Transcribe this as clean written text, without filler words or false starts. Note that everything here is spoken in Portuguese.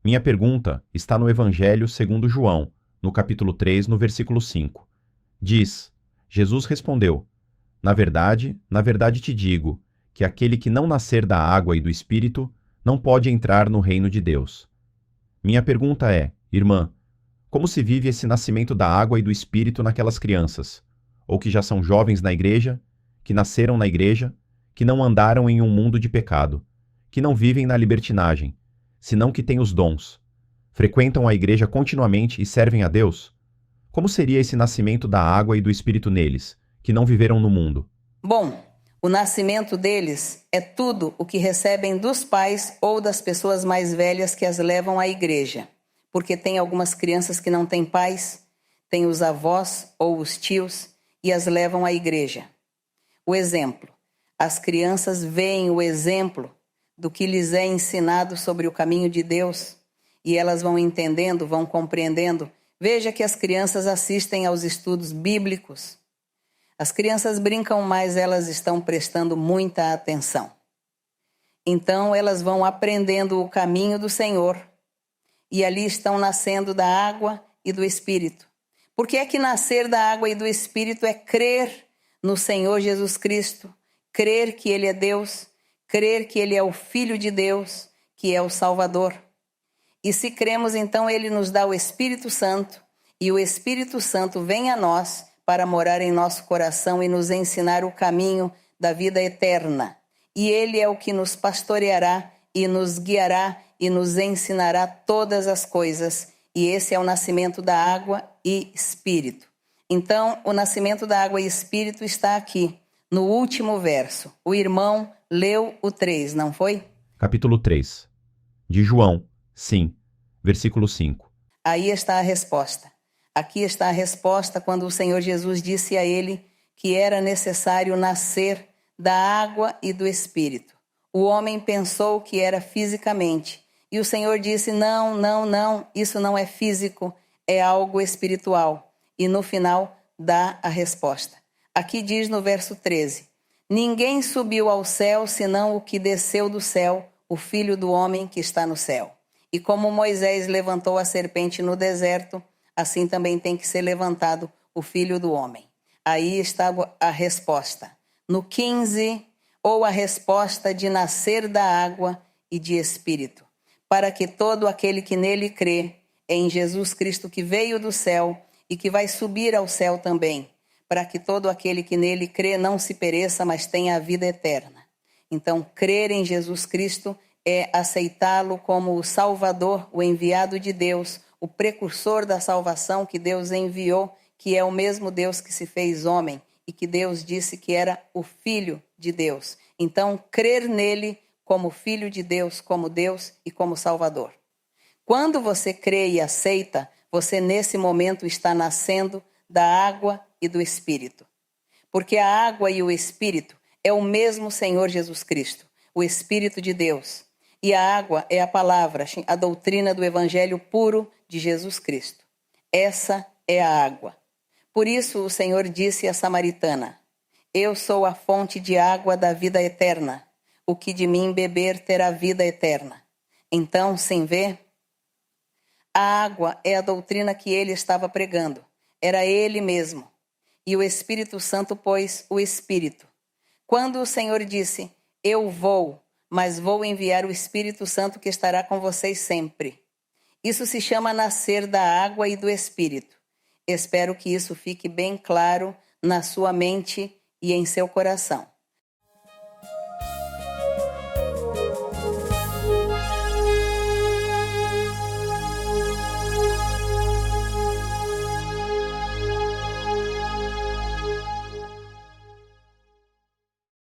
Minha pergunta está no Evangelho segundo João, no capítulo 3, no versículo 5. Diz: Jesus respondeu: na verdade te digo, que aquele que não nascer da água e do Espírito não pode entrar no reino de Deus. Minha pergunta é, irmã, como se vive esse nascimento da água e do Espírito naquelas crianças, ou que já são jovens na igreja, que nasceram na igreja, que não andaram em um mundo de pecado, que não vivem na libertinagem, senão que têm os dons, frequentam a igreja continuamente e servem a Deus? Como seria esse nascimento da água e do Espírito neles, que não viveram no mundo? Bom, o nascimento deles é tudo o que recebem dos pais ou das pessoas mais velhas que as levam à igreja, porque tem algumas crianças que não têm pais, têm os avós ou os tios e as levam à igreja. O exemplo: as crianças veem o exemplo do que lhes é ensinado sobre o caminho de Deus e elas vão entendendo, vão compreendendo. Veja que as crianças assistem aos estudos bíblicos. As crianças brincam, mas elas estão prestando muita atenção. Então elas vão aprendendo o caminho do Senhor e ali estão nascendo da água e do Espírito. Por que é que nascer da água e do Espírito é crer no Senhor Jesus Cristo, crer que Ele é Deus, crer que Ele é o Filho de Deus, que é o Salvador. E se cremos, então Ele nos dá o Espírito Santo, e o Espírito Santo vem a nós para morar em nosso coração e nos ensinar o caminho da vida eterna. E Ele é o que nos pastoreará e nos guiará e nos ensinará todas as coisas. E esse é o nascimento da água e Espírito. Então, o nascimento da água e Espírito está aqui, no último verso. O irmão leu o 3, não foi? Capítulo 3. De João, sim. Versículo 5. Aí está a resposta. Aqui está a resposta quando o Senhor Jesus disse a ele que era necessário nascer da água e do Espírito. O homem pensou que era fisicamente. E o Senhor disse: não, não, não, isso não é físico, é algo espiritual. E no final dá a resposta. Aqui diz no verso 13: ninguém subiu ao céu senão o que desceu do céu, o Filho do homem que está no céu. E como Moisés levantou a serpente no deserto, assim também tem que ser levantado o Filho do homem. Aí está a resposta. No 15, ou a resposta de nascer da água e de Espírito, para que todo aquele que nele crê, em Jesus Cristo que veio do céu e que vai subir ao céu também, para que todo aquele que nele crê não se pereça, mas tenha a vida eterna. Então, crer em Jesus Cristo é aceitá-lo como o Salvador, o enviado de Deus, o precursor da salvação que Deus enviou, que é o mesmo Deus que se fez homem e que Deus disse que era o Filho de Deus. Então, crer nele como Filho de Deus, como Deus e como Salvador. Quando você crê e aceita, você nesse momento está nascendo da água e do Espírito. Porque a água e o Espírito é o mesmo Senhor Jesus Cristo, o Espírito de Deus. E a água é a palavra, a doutrina do Evangelho puro de Jesus Cristo. Essa é a água. Por isso o Senhor disse à samaritana: eu sou a fonte de água da vida eterna. O que de mim beber terá vida eterna. Então, sem ver, a água é a doutrina que ele estava pregando. Era ele mesmo. E o Espírito Santo pôs o Espírito. Quando o Senhor disse: eu vou, mas vou enviar o Espírito Santo que estará com vocês sempre. Isso se chama nascer da água e do Espírito. Espero que isso fique bem claro na sua mente e em seu coração.